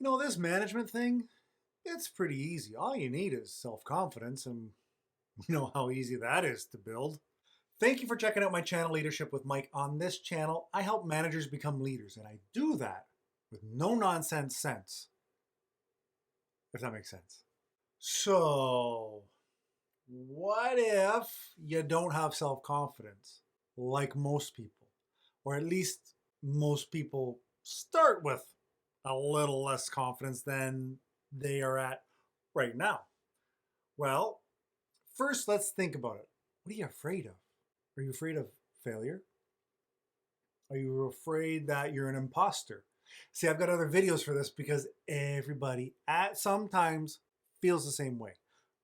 This management thing, it's pretty easy. All you need is self-confidence, and you know how easy that is to build. Thank you for checking out my channel, Leadership with Mike. On this channel, I help managers become leaders, and I do that with no nonsense sense, if that makes sense. So, what if you don't have self-confidence like most people? Or at least most people start with a little less confidence than they are at right now. Well, first let's think about it. What are you afraid of? Are you afraid of failure? Are you afraid that you're an imposter? See, I've got other videos for this because everybody at sometimes feels the same way.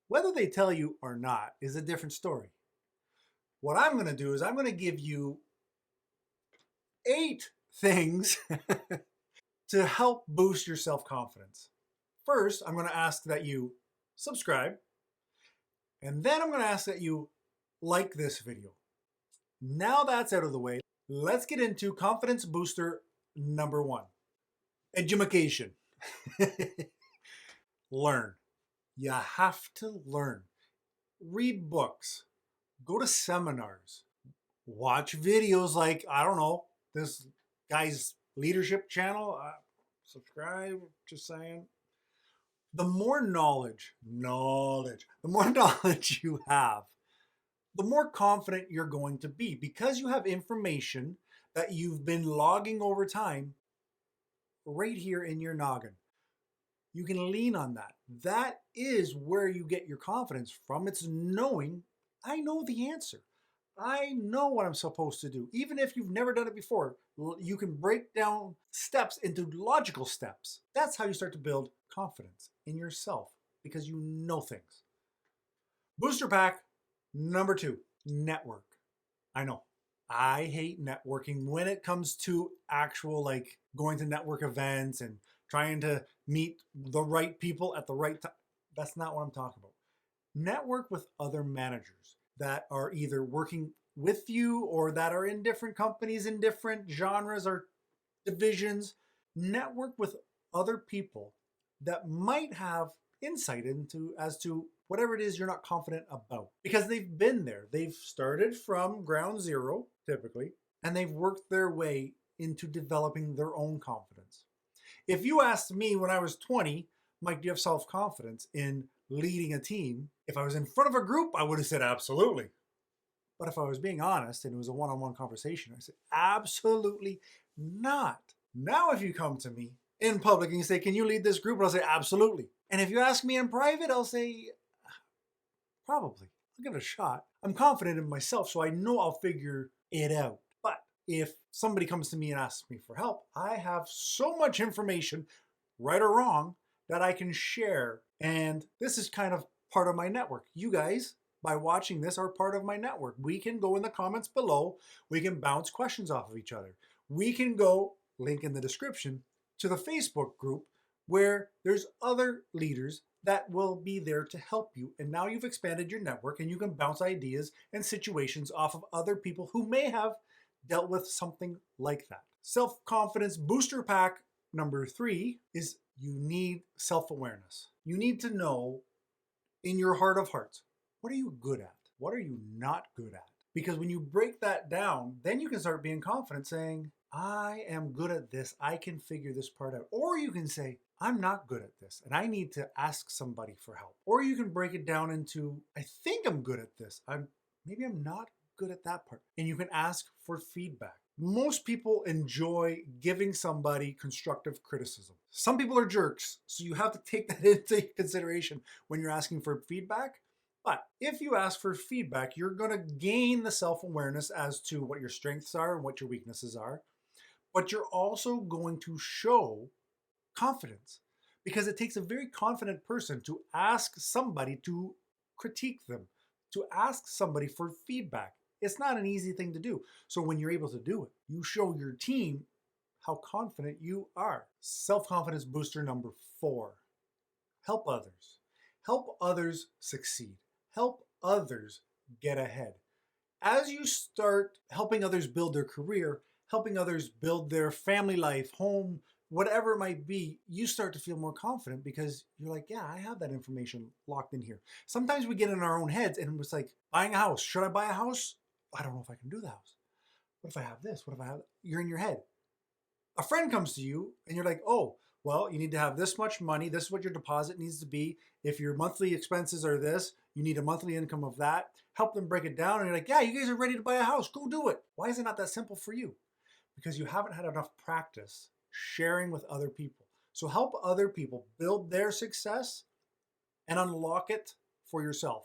Whether they tell you or not is a different story. What I'm going to do is I'm going to give you 8 things to help boost your self-confidence. First, I'm going to ask that you subscribe, and then I'm going to ask that you like this video. Now that's out of the way, let's get into confidence booster number 1. Education. Learn. You have to learn. Read books. Go to seminars. Watch videos like, I don't know, this guy's leadership channel. Subscribe, just saying. The more knowledge, the more knowledge you have, the more confident you're going to be because you have information that you've been logging over time right here in your noggin. You can lean on that. That is where you get your confidence from. It's knowing, I know the answer. I know what I'm supposed to do. Even if you've never done it before, you can break down steps into logical steps. That's how you start to build confidence in yourself because you know things. Booster pack number 2, network. I know. I hate networking when it comes to actual like going to network events and trying to meet the right people at the right time. That's not what I'm talking about. Network with other managers that are either working with you or that are in different companies in different genres or divisions. Network with other people that might have insight into as to whatever it is you're not confident about because they've been there. They've started from ground zero typically, and they've worked their way into developing their own confidence. If you asked me when I was 20, Mike, do you have self-confidence in leading a team? If I was in front of a group, I would have said absolutely. But if I was being honest and it was a one-on-one conversation, I said absolutely not. Now, if you come to me in public and you say, can you lead this group? I'll say absolutely. And if you ask me in private, I'll say probably. I'll give it a shot. I'm confident in myself, so I know I'll figure it out. But if somebody comes to me and asks me for help, I have so much information, right or wrong, that I can share. And this is kind of part of my network. You guys, by watching this, are part of my network. We can go in the comments below. We can bounce questions off of each other. We can go, link in the description, to the Facebook group where there's other leaders that will be there to help you. And now you've expanded your network and you can bounce ideas and situations off of other people who may have dealt with something like that. Self-confidence booster pack number 3 is you need self-awareness. You need to know in your heart of hearts, what are you good at? What are you not good at? Because when you break that down, then you can start being confident saying, I am good at this. I can figure this part out. Or you can say, I'm not good at this and I need to ask somebody for help. Or you can break it down into, I think I'm good at this. Maybe I'm not good at that part. And you can ask for feedback. Most people enjoy giving somebody constructive criticism. Some people are jerks, so you have to take that into consideration when you're asking for feedback. But if you ask for feedback, you're going to gain the self-awareness as to what your strengths are and what your weaknesses are. But you're also going to show confidence because it takes a very confident person to ask somebody to critique them, to ask somebody for feedback. It's not an easy thing to do. So when you're able to do it, you show your team how confident you are. Self-confidence booster number 4, help others. Help others succeed. Help others get ahead. As you start helping others build their career, helping others build their family life, home, whatever it might be, you start to feel more confident because you're like, yeah, I have that information locked in here. Sometimes we get in our own heads and it's like, buying a house. Should I buy a house? I don't know if I can do the house. What if I have this? What if I have? You're in your head. A friend comes to you and you're like, oh, well, you need to have this much money. This is what your deposit needs to be. If your monthly expenses are this, you need a monthly income of that. Help them break it down. And you're like, yeah, you guys are ready to buy a house. Go do it. Why is it not that simple for you? Because you haven't had enough practice sharing with other people. So help other people build their success and unlock it for yourself.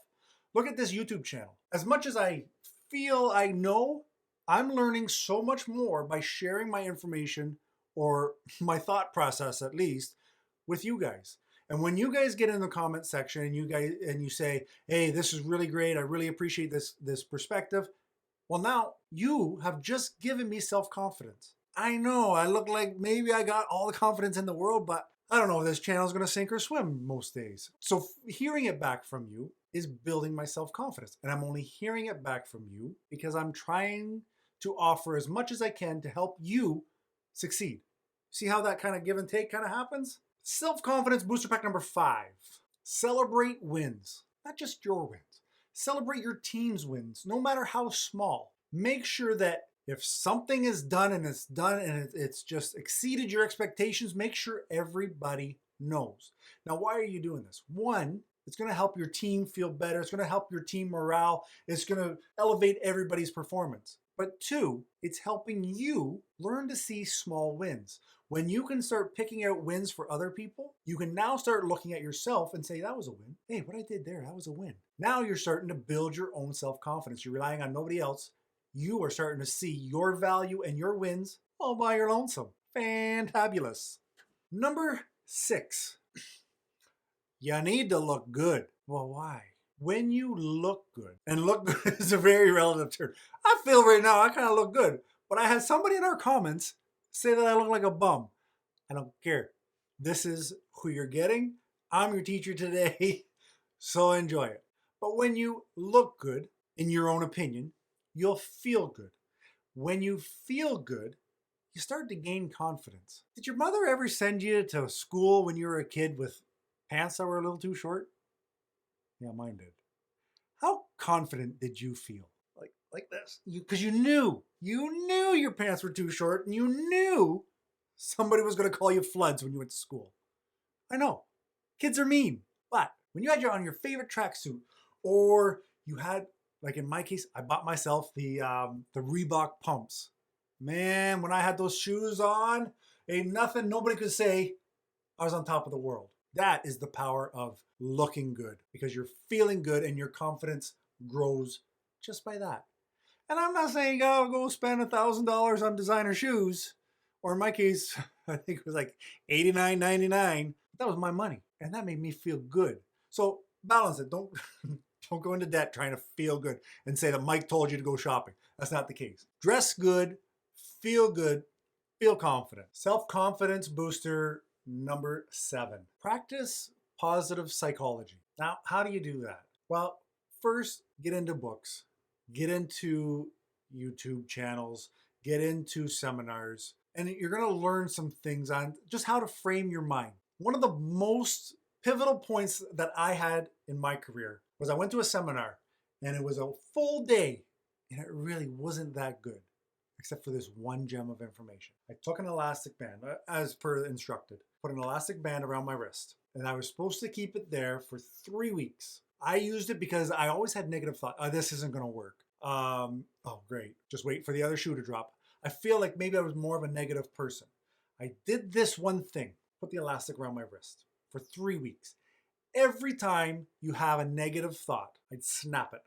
Look at this YouTube channel. As much as I feel I know, I'm learning so much more by sharing my information, or my thought process at least, with you guys. And when you guys get in the comment section and you say, hey, this is really great, I really appreciate this perspective. Well, now you have just given me self-confidence. I know I look like maybe I got all the confidence in the world, but I don't know if this channel is going to sink or swim most days. So hearing it back from you is building my self-confidence. And I'm only hearing it back from you because I'm trying to offer as much as I can to help you succeed. See how that kind of give and take kind of happens? Self-confidence booster pack number 5. Celebrate wins, not just your wins. Celebrate your team's wins, no matter how small. Make sure that if something is done and it's just exceeded your expectations, make sure everybody knows. Now, why are you doing this? One, it's going to help your team feel better. It's going to help your team morale. It's going to elevate everybody's performance. But 2, it's helping you learn to see small wins. When you can start picking out wins for other people, you can now start looking at yourself and say, that was a win. Hey, what I did there, that was a win. Now you're starting to build your own self-confidence. You're relying on nobody else. You are starting to see your value and your wins all by your lonesome. Fantabulous. Number 6, you need to look good. Well, why? When you look good, and look good is a very relative term. I feel right now I kind of look good, but I had somebody in our comments say that I look like a bum. I don't care. This is who you're getting. I'm your teacher today, so enjoy it. But when you look good, in your own opinion, you'll feel good. When you feel good, you start to gain confidence. Did your mother ever send you to school when you were a kid with pants that were a little too short? Yeah, mine did. How confident did you feel? Like this? Because you knew your pants were too short, and you knew somebody was going to call you floods when you went to school. I know, kids are mean, but when you had on your favorite tracksuit, or you had, like in my case, I bought myself the Reebok pumps. Man, when I had those shoes on, ain't nothing nobody could say I was on top of the world. That is the power of looking good, because you're feeling good and your confidence grows just by that. And I'm not saying, oh, go spend $1,000 on designer shoes, or in my case, I think it was like $89.99. That was my money, and that made me feel good. So balance it. Don't don't go into debt trying to feel good and say that Mike told you to go shopping. That's not the case. Dress good, feel confident. Self-confidence booster number 7. Practice positive psychology. Now, how do you do that? Well, first, get into books, get into YouTube channels, get into seminars, and you're going to learn some things on just how to frame your mind. One of the most pivotal points that I had in my career was I went to a seminar, and it was a full day, and it really wasn't that good, except for this one gem of information. I took an elastic band, as per instructed, put an elastic band around my wrist, and I was supposed to keep it there for 3 weeks. I used it because I always had negative thoughts. Oh, this isn't going to work. Oh, great. Just wait for the other shoe to drop. I feel like maybe I was more of a negative person. I did this one thing, put the elastic around my wrist for 3 weeks. Every time you have a negative thought, I'd snap it.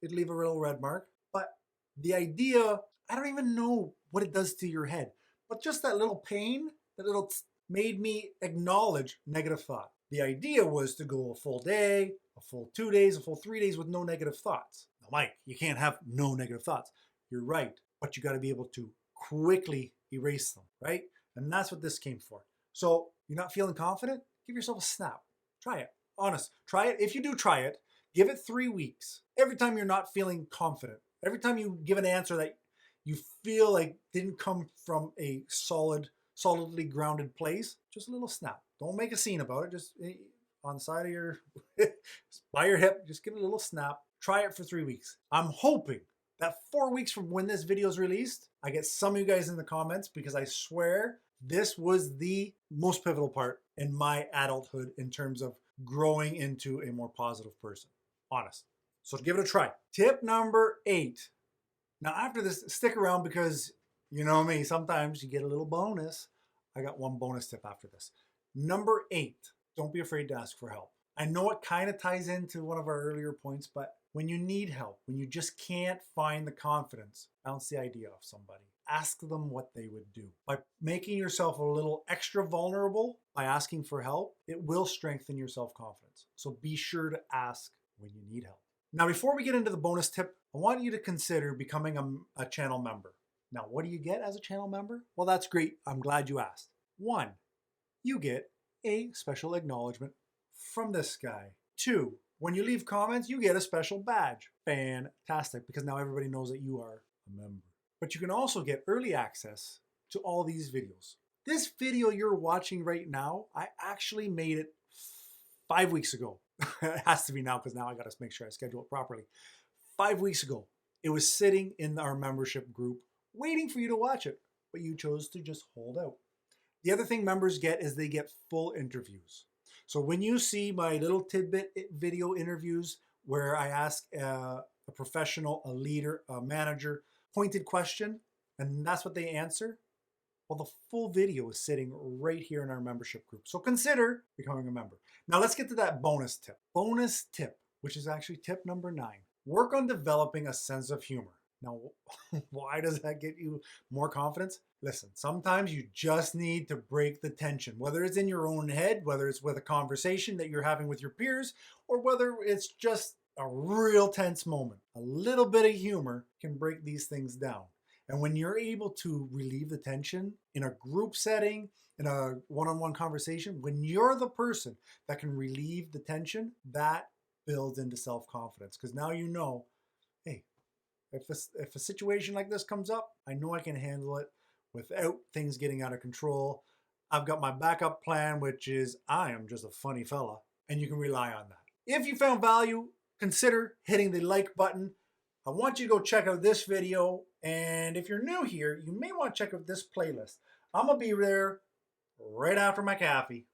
It'd leave a little red mark. But the idea, I don't even know what it does to your head, but just that little pain, that little made me acknowledge negative thought. The idea was to go a full day, a full 2 days, a full 3 days with no negative thoughts. Now, Mike, you can't have no negative thoughts. You're right, but you got to be able to quickly erase them, right? And that's what this came for. So you're not feeling confident? Give yourself a snap. Try it. Honest. Try it. If you do try it, give it 3 weeks. Every time you're not feeling confident, every time you give an answer that you feel like didn't come from a solid solidly grounded place, just a little snap. Don't make a scene about it. Just on the side of your, by your hip, just give it a little snap. Try it for 3 weeks. I'm hoping that 4 weeks from when this video is released, I get some of you guys in the comments, because I swear this was the most pivotal part in my adulthood in terms of growing into a more positive person. Honest. So give it a try. Tip number 8. Now after this, stick around, because you know me, sometimes you get a little bonus. I got one bonus tip after this. Number 8, don't be afraid to ask for help. I know it kind of ties into one of our earlier points, but when you need help, when you just can't find the confidence, bounce the idea off somebody. Ask them what they would do. By making yourself a little extra vulnerable, by asking for help, it will strengthen your self-confidence. So be sure to ask when you need help. Now, before we get into the bonus tip, I want you to consider becoming a channel member. Now, what do you get as a channel member? Well, that's great. I'm glad you asked. 1, you get a special acknowledgement from this guy. 2, when you leave comments, you get a special badge. Fantastic, because now everybody knows that you are a member. But you can also get early access to all these videos. This video you're watching right now, I actually made it 5 weeks ago. It has to be now, because now I got to make sure I schedule it properly. 5 weeks ago, it was sitting in our membership group waiting for you to watch it, but you chose to just hold out. The other thing members get is they get full interviews. So when you see my little tidbit video interviews where I ask a professional, a leader, a manager, pointed question, and that's what they answer, well, the full video is sitting right here in our membership group. So consider becoming a member. Now let's get to that bonus tip. Bonus tip, which is actually tip number 9. Work on developing a sense of humor. Now, why does that get you more confidence? Listen, sometimes you just need to break the tension, whether it's in your own head, whether it's with a conversation that you're having with your peers, or whether it's just a real tense moment. A little bit of humor can break these things down. And when you're able to relieve the tension in a group setting, in a one-on-one conversation, when you're the person that can relieve the tension, that builds into self-confidence. Because now you know, hey, if a situation like this comes up, I know I can handle it without things getting out of control. I've got my backup plan, which is I am just a funny fella, and you can rely on that. If you found value, consider hitting the like button. I want you to go check out this video, and if you're new here, you may want to check out this playlist. I'm gonna be there right after my coffee.